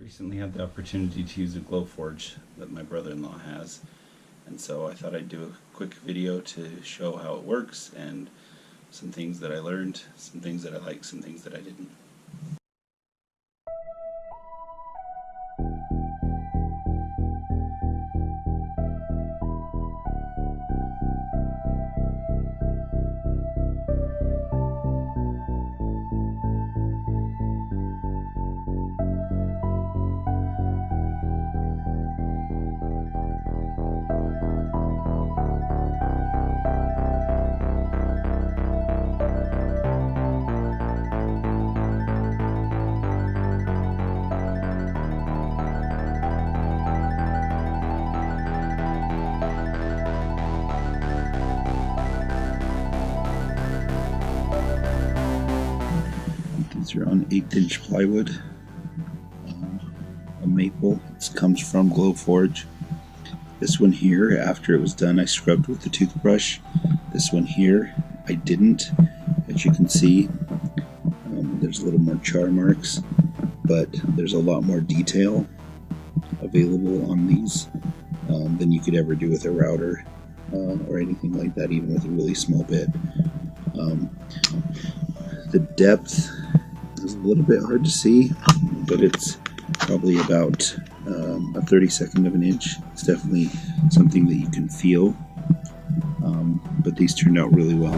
recently had the opportunity to use a Glowforge that my brother-in-law has, and so I thought I'd do a quick video to show how it works and some things that I learned, some things that I liked, some things that I didn't. These are on 1/8" plywood, a maple. This comes from Glowforge. This one here, after it was done, I scrubbed with the toothbrush. This one here, I didn't. As you can see, there's a little more char marks, but there's a lot more detail available on these than you could ever do with a router or anything like that, even with a really small bit. The depth is a little bit hard to see, but it's probably about a 32nd of an inch. It's definitely something that you can feel, but these turned out really well.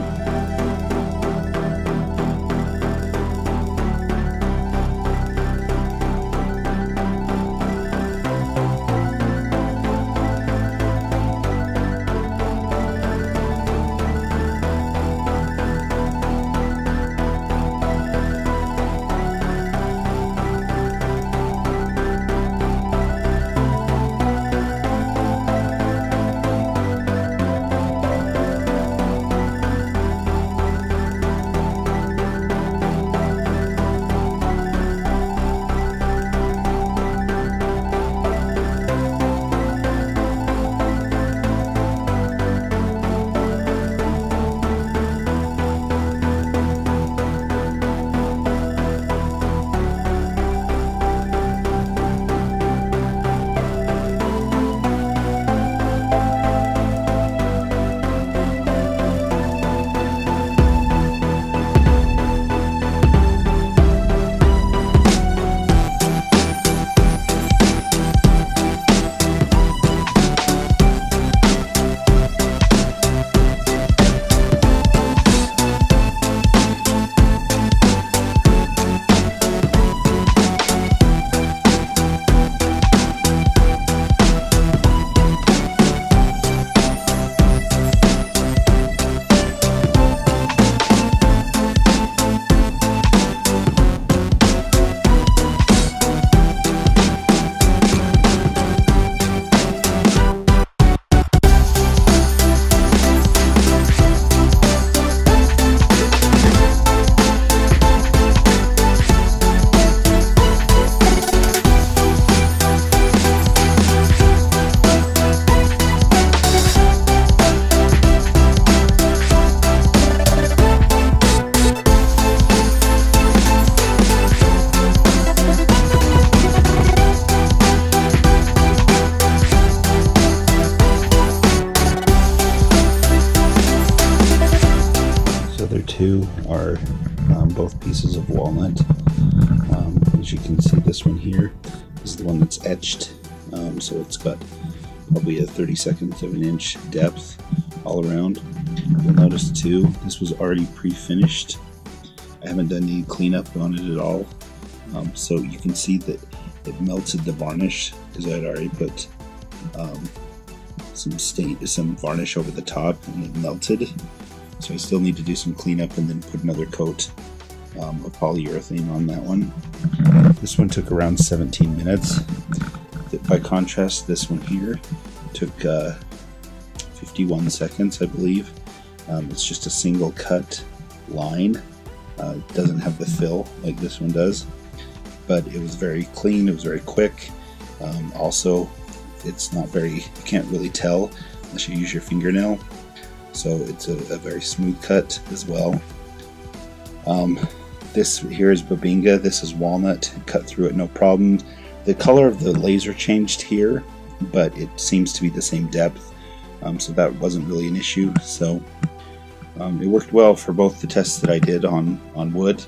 Two are both pieces of walnut. As you can see, this one here is the one that's etched, so it's got probably a 32nd of an inch depth all around. You'll notice too, this was already pre-finished. I haven't done any cleanup on it at all, so you can see that it melted the varnish because I had already put some varnish over the top, and it melted. So I still need to do some cleanup and then put another coat of polyurethane on that one. This one took around 17 minutes. By contrast, this one here took 51 seconds, I believe. It's just a single cut line. It doesn't have the fill like this one does, but it was very clean, it was very quick. Also, it's not very, you can't really tell unless you use your fingernail. So it's a very smooth cut as well. This here is Babinga, this is Walnut, cut through it no problem. The color of the laser changed here, but it seems to be the same depth, so that wasn't really an issue. So it worked well for both the tests that I did on wood.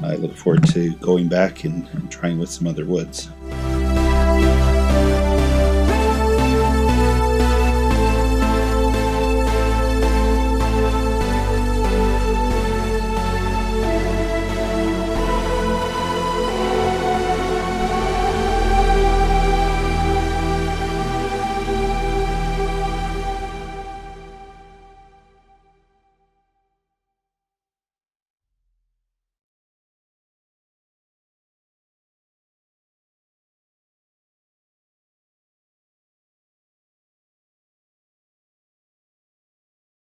I look forward to going back and trying with some other woods.